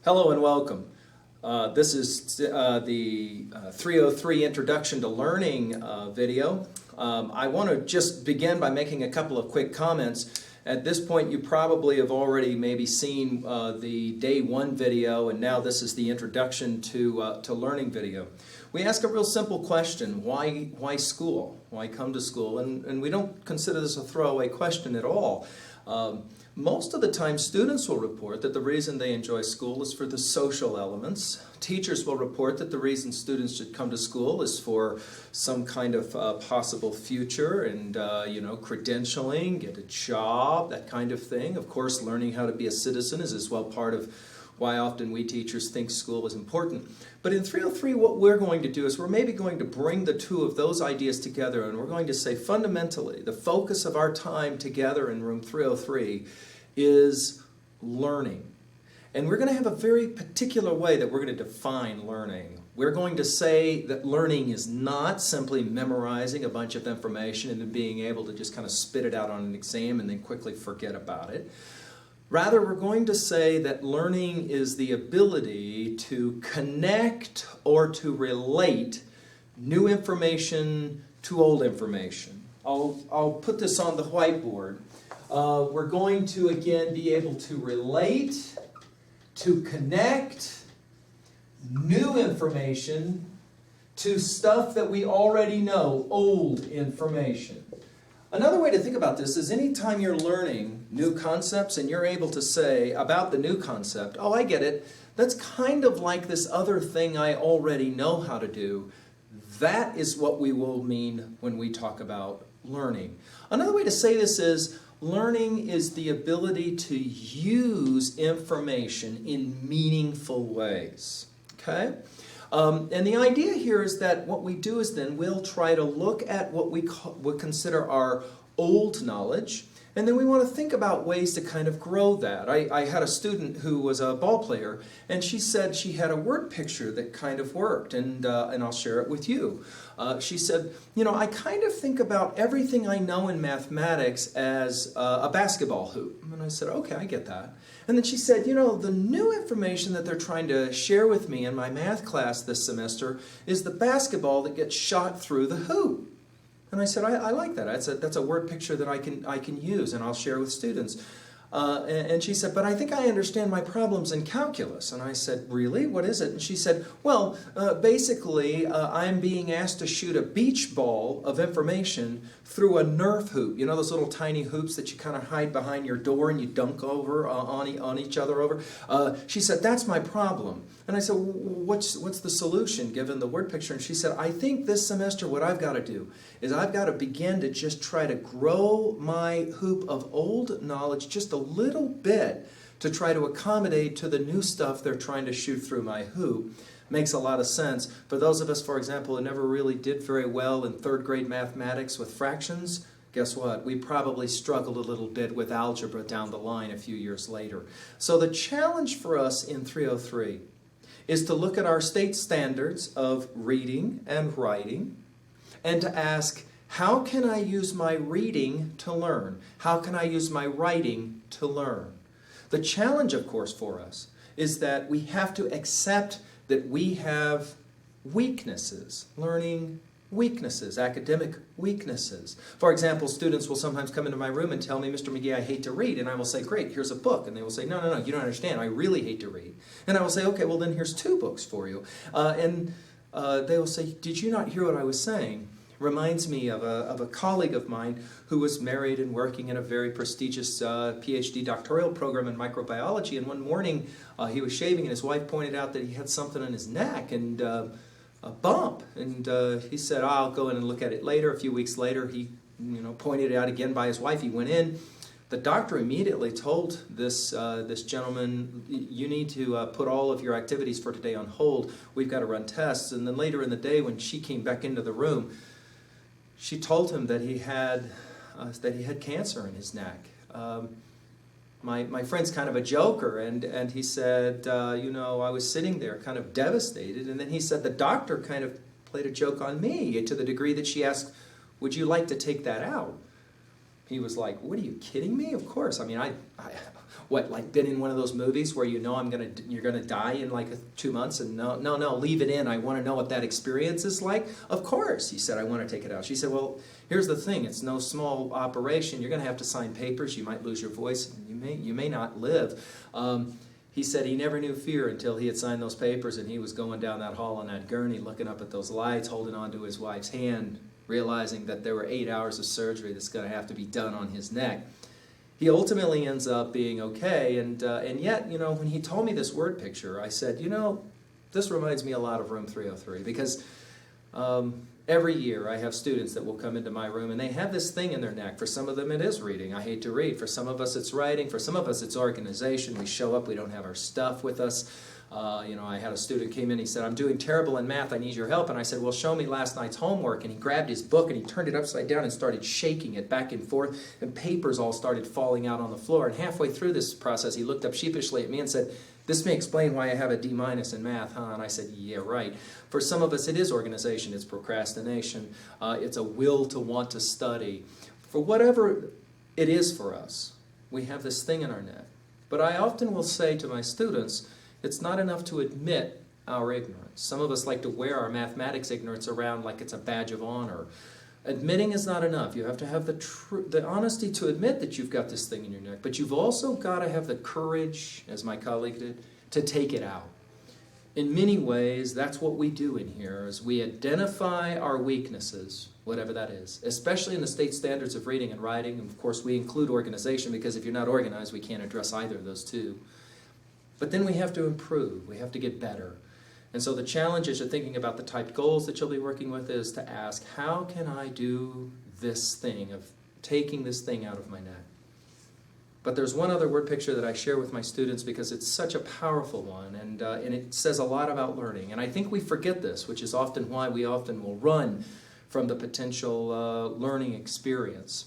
Hello and welcome. This is the 303 Introduction to Learning video. I want to just begin by making a couple of quick comments. At this point you probably have already maybe seen the day one video, and now this is the Introduction to Learning video. We ask a real simple question: why school? Why come to school? And we don't consider this a throwaway question at all. Most of the time students will report that the reason they enjoy school is for the social elements. Teachers will report that the reason students should come to school is for some kind of possible future and credentialing, get a job, that kind of thing. Of course, learning how to be a citizen is as well part of why often we teachers think school is important. But in 303, what we're going to do is we're maybe going to bring the two of those ideas together, and we're going to say fundamentally the focus of our time together in room 303 is learning. And we're going to have a very particular way that we're going to define learning. We're going to say that learning is not simply memorizing a bunch of information and then being able to just kind of spit it out on an exam and then quickly forget about it. Rather, we're going to say that learning is the ability to connect or to relate new information to old information. I'll put this on the whiteboard. We're going to, again, be able to relate, to connect new information to stuff that we already know, old information. Another way to think about this is anytime you're learning new concepts and you're able to say about the new concept, oh, I get it, that's kind of like this other thing I already know how to do. That is what we will mean when we talk about learning. Another way to say this is learning is the ability to use information in meaningful ways. Okay? And the idea here is that what we do is then we'll try to look at what we would consider our old knowledge, and then we want to think about ways to kind of grow that. I had a student who was a ball player, and she said she had a word picture that kind of worked, and I'll share it with you. She said, I kind of think about everything I know in mathematics as a basketball hoop. And I said, okay, I get that. And then she said, the new information that they're trying to share with me in my math class this semester is the basketball that gets shot through the hoop. And I said, I like that. That's a word picture that I can use and I'll share with students. And she said, but I think I understand my problems in calculus. And I said, really? What is it? And she said, well, basically, I'm being asked to shoot a beach ball of information through a Nerf hoop. Those little tiny hoops that you kind of hide behind your door and you dunk over on each other over? She said, that's my problem. And I said, what's the solution given the word picture? And she said, I think this semester what I've got to do is I've got to begin to just try to grow my hoop of old knowledge just a little bit to try to accommodate to the new stuff they're trying to shoot through my hoop. Makes a lot of sense. For those of us, for example, who never really did very well in third grade mathematics with fractions, guess what? We probably struggled a little bit with algebra down the line a few years later. So the challenge for us in 303 is to look at our state standards of reading and writing and to ask, how can I use my reading to learn? How can I use my writing to learn? The challenge, of course, for us is that we have to accept that we have weaknesses, learning weaknesses, academic weaknesses. For example, students will sometimes come into my room and tell me, Mr. McGee, I hate to read. And I will say, great, here's a book. And they will say, no, you don't understand. I really hate to read. And I will say, okay, well then here's 2 books for you. And they will say, did you not hear what I was saying? Reminds me of a colleague of mine who was married and working in a very prestigious PhD doctoral program in microbiology. And one morning he was shaving and his wife pointed out that he had something on his neck and a bump. And he said, I'll go in and look at it later. A few weeks later he pointed it out again by his wife. He went in. The doctor immediately told this gentleman, you need to put all of your activities for today on hold. We've got to run tests. And then later in the day when she came back into the room, she told him that he had cancer in his neck. My friend's kind of a joker, and he said, I was sitting there kind of devastated, and then he said the doctor kind of played a joke on me to the degree that she asked, would you like to take that out? He was like, what, are you kidding me? Of course. I mean, What, like been in one of those movies where you know you're gonna die in like 2 months, and no, leave it in. I want to know what that experience is like. Of course, he said, I want to take it out. She said, well, here's the thing. It's no small operation. You're gonna have to sign papers. You might lose your voice. And you may not live. He said he never knew fear until he had signed those papers, and he was going down that hall on that gurney, looking up at those lights, holding on to his wife's hand, realizing that there were 8 hours of surgery that's going to have to be done on his neck. He ultimately ends up being okay, and yet, you know, when he told me this word picture, I said, you know, this reminds me a lot of Room 303, because every year I have students that will come into my room and they have this thing in their neck. For some of them it is reading. I hate to read. For some of us it's writing. For some of us it's organization. We show up, we don't have our stuff with us. You know, I had a student came in, he said, I'm doing terrible in math, I need your help. And I said, well, show me last night's homework. And he grabbed his book and he turned it upside down and started shaking it back and forth, and papers all started falling out on the floor. And halfway through this process, he looked up sheepishly at me and said, this may explain why I have a D- in math, huh? And I said, yeah, right. For some of us, it is organization, it's procrastination, it's a will to want to study. For whatever it is for us, we have this thing in our neck. But I often will say to my students, it's not enough to admit our ignorance. Some of us like to wear our mathematics ignorance around like it's a badge of honor. Admitting is not enough. You have to have the honesty to admit that you've got this thing in your neck, but you've also got to have the courage, as my colleague did, to take it out. In many ways, that's what we do in here, is we identify our weaknesses, whatever that is, especially in the state standards of reading and writing. And of course, we include organization, because if you're not organized, we can't address either of those two. But then we have to improve. We have to get better. And so the challenge as you're thinking about the typed goals that you'll be working with is to ask, how can I do this thing of taking this thing out of my neck? But there's one other word picture that I share with my students because it's such a powerful one, and it says a lot about learning. And I think we forget this, which is often why we often will run from the potential learning experience.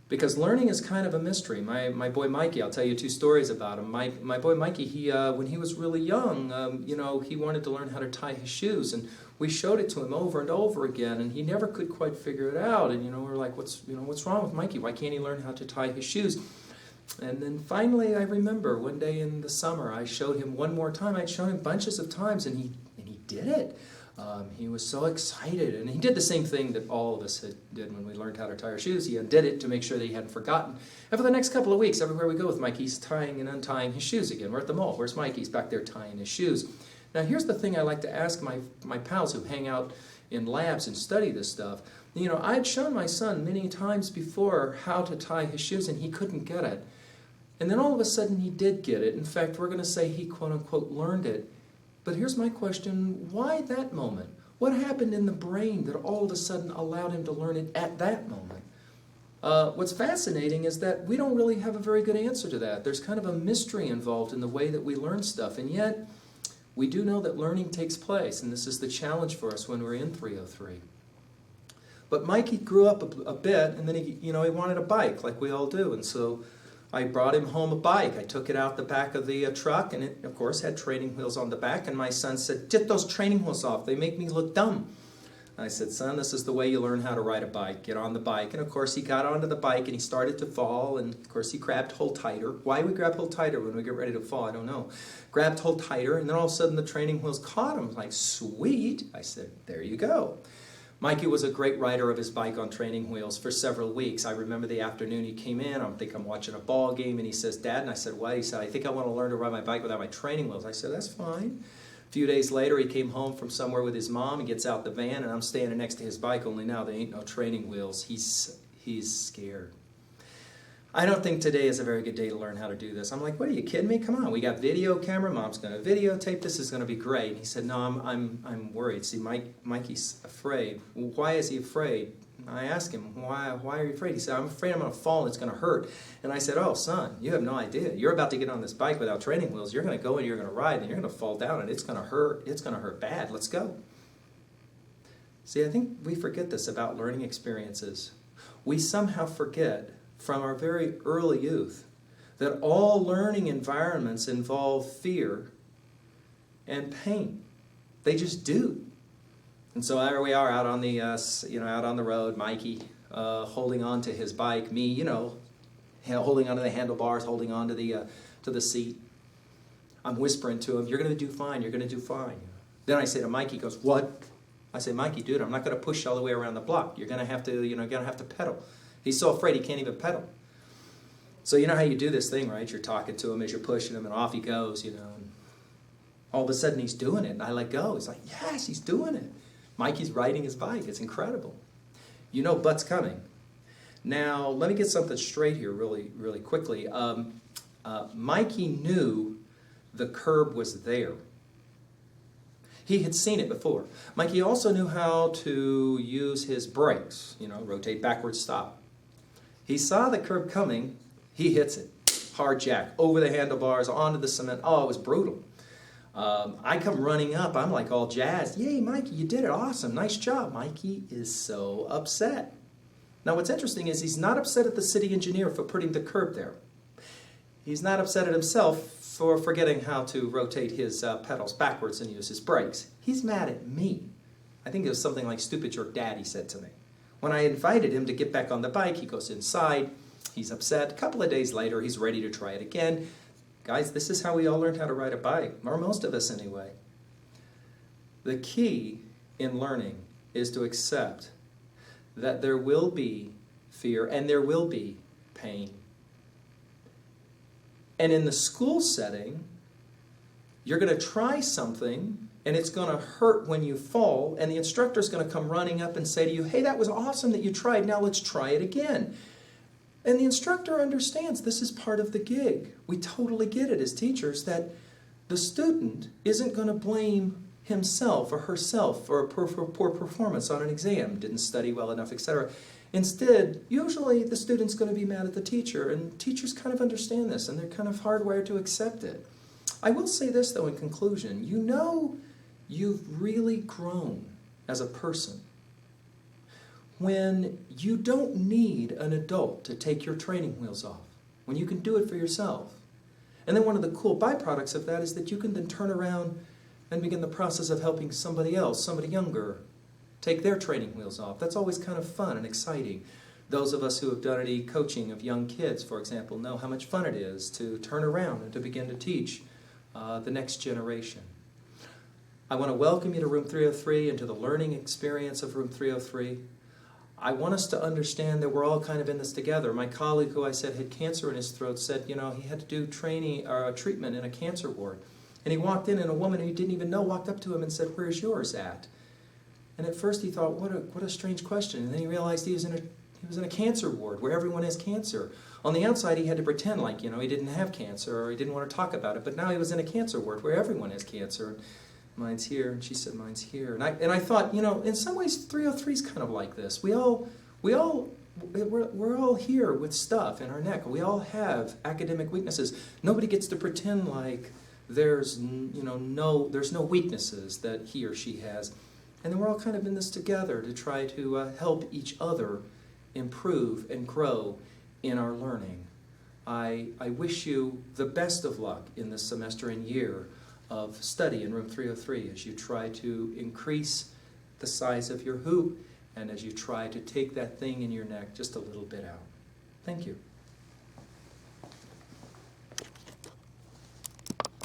Because learning is kind of a mystery. My boy Mikey, I'll tell you 2 stories about him. My boy Mikey, he when he was really young, you know, he wanted to learn how to tie his shoes, and we showed it to him over and over again, and he never could quite figure it out. And you know, we're like, what's wrong with Mikey? Why can't he learn how to tie his shoes? And then finally, I remember one day in the summer, I showed him one more time. I'd shown him bunches of times, and he did it. He was so excited, and he did the same thing that all of us did when we learned how to tie our shoes. He undid it to make sure that he hadn't forgotten. And for the next couple of weeks, everywhere we go with Mike, he's tying and untying his shoes again. We're at the mall. Where's Mike? He's back there tying his shoes. Now, here's the thing I like to ask my pals who hang out in labs and study this stuff. You know, I'd shown my son many times before how to tie his shoes, and he couldn't get it. And then all of a sudden, he did get it. In fact, we're going to say he, quote-unquote, learned it. But here's my question, why that moment? What happened in the brain that all of a sudden allowed him to learn it at that moment? What's fascinating is that we don't really have a very good answer to that. There's kind of a mystery involved in the way that we learn stuff, and yet we do know that learning takes place, and this is the challenge for us when we're in 303. But Mikey grew up a bit, and then he wanted a bike like we all do, and so I brought him home a bike. I took it out the back of the truck, and it, of course, had training wheels on the back. And my son said, "Get those training wheels off. They make me look dumb." I said, "Son, this is the way you learn how to ride a bike. Get on the bike." And, of course, he got onto the bike, and he started to fall. And, of course, he grabbed hold tighter. Why we grab hold tighter when we get ready to fall, I don't know. Grabbed hold tighter, and then all of a sudden the training wheels caught him. Like, sweet. I said, there you go. Mikey was a great rider of his bike on training wheels for several weeks. I remember the afternoon he came in. I think I'm watching a ball game, and he says, "Dad," and I said, "What?" He said, "I think I want to learn to ride my bike without my training wheels." I said, "That's fine." A few days later, he came home from somewhere with his mom. He gets out the van, and I'm standing next to his bike, only now there ain't no training wheels. He's scared. I don't think today is a very good day to learn how to do this. I'm like, "What, are you kidding me? Come on, we got video camera. Mom's going to videotape. This is going to be great." And he said, "No, I'm worried." See, Mikey's afraid. Well, why is he afraid? I asked him, why are you afraid? He said, "I'm afraid I'm going to fall and it's going to hurt." And I said, "Oh, son, you have no idea. You're about to get on this bike without training wheels. You're going to go and you're going to ride and you're going to fall down and it's going to hurt. It's going to hurt bad. Let's go." See, I think we forget this about learning experiences. We somehow forget from our very early youth that all learning environments involve fear and pain. They just do. And so there we are out on the out on the road, Mikey holding on to his bike, me, holding onto the handlebars, holding onto to the seat. I'm whispering to him, "You're going to do fine, you're going to do fine." Then I say to Mike, he goes, "What?" I say, "Mikey, dude, I'm not going to push all the way around the block. You're going to have to, you're going to have to pedal." He's so afraid he can't even pedal. So you know how you do this thing, right? You're talking to him as you're pushing him, and off he goes, And all of a sudden he's doing it, and I let go. He's like, "Yes, he's doing it." Mikey's riding his bike. It's incredible. You know butt's coming. Now, let me get something straight here really, really quickly. Mikey knew the curb was there. He had seen it before. Mikey also knew how to use his brakes, rotate backwards, stop. He saw the curb coming, he hits it. Hard jack, over the handlebars, onto the cement. Oh, it was brutal. I come running up, I'm like all jazzed. "Yay, Mikey, you did it, awesome, nice job." Mikey is so upset. Now what's interesting is he's not upset at the city engineer for putting the curb there. He's not upset at himself for forgetting how to rotate his pedals backwards and use his brakes. He's mad at me. I think it was something like, "Stupid jerk dad," he said to me. When I invited him to get back on the bike, he goes inside, he's upset. A couple of days later, he's ready to try it again. Guys, this is how we all learned how to ride a bike, or most of us anyway. The key in learning is to accept that there will be fear and there will be pain. And in the school setting, you're going to try something and it's going to hurt when you fall, and the instructor's going to come running up and say to you, "Hey, that was awesome that you tried, now let's try it again." And the instructor understands this is part of the gig. We totally get it as teachers that the student isn't going to blame himself or herself for a poor performance on an exam, didn't study well enough, etc. Instead, usually the student's going to be mad at the teacher, and teachers kind of understand this, and they're kind of hardwired to accept it. I will say this, though, in conclusion. You've really grown as a person when you don't need an adult to take your training wheels off, when you can do it for yourself. And then one of the cool byproducts of that is that you can then turn around and begin the process of helping somebody else, somebody younger, take their training wheels off. That's always kind of fun and exciting. Those of us who have done any coaching of young kids, for example, know how much fun it is to turn around and to begin to teach the next generation. I want to welcome you to Room 303 and to the learning experience of Room 303. I want us to understand that we're all kind of in this together. My colleague who I said had cancer in his throat said, he had to do training or a treatment in a cancer ward. And he walked in, and a woman who he didn't even know walked up to him and said, "Where's yours at?" And at first he thought, what a strange question. And then he realized he was in a cancer ward where everyone has cancer. On the outside he had to pretend like, he didn't have cancer or he didn't want to talk about it. But now he was in a cancer ward where everyone has cancer. "Mine's here," and she said, "Mine's here." And I thought, in some ways 303 is kind of like this. We're all here with stuff in our neck. We all have academic weaknesses. Nobody gets to pretend like there's no weaknesses that he or she has. And then we're all kind of in this together to try to help each other improve and grow in our learning. I wish you the best of luck in this semester and year of study in Room 303 as you try to increase the size of your hoop and as you try to take that thing in your neck just a little bit out. Thank you.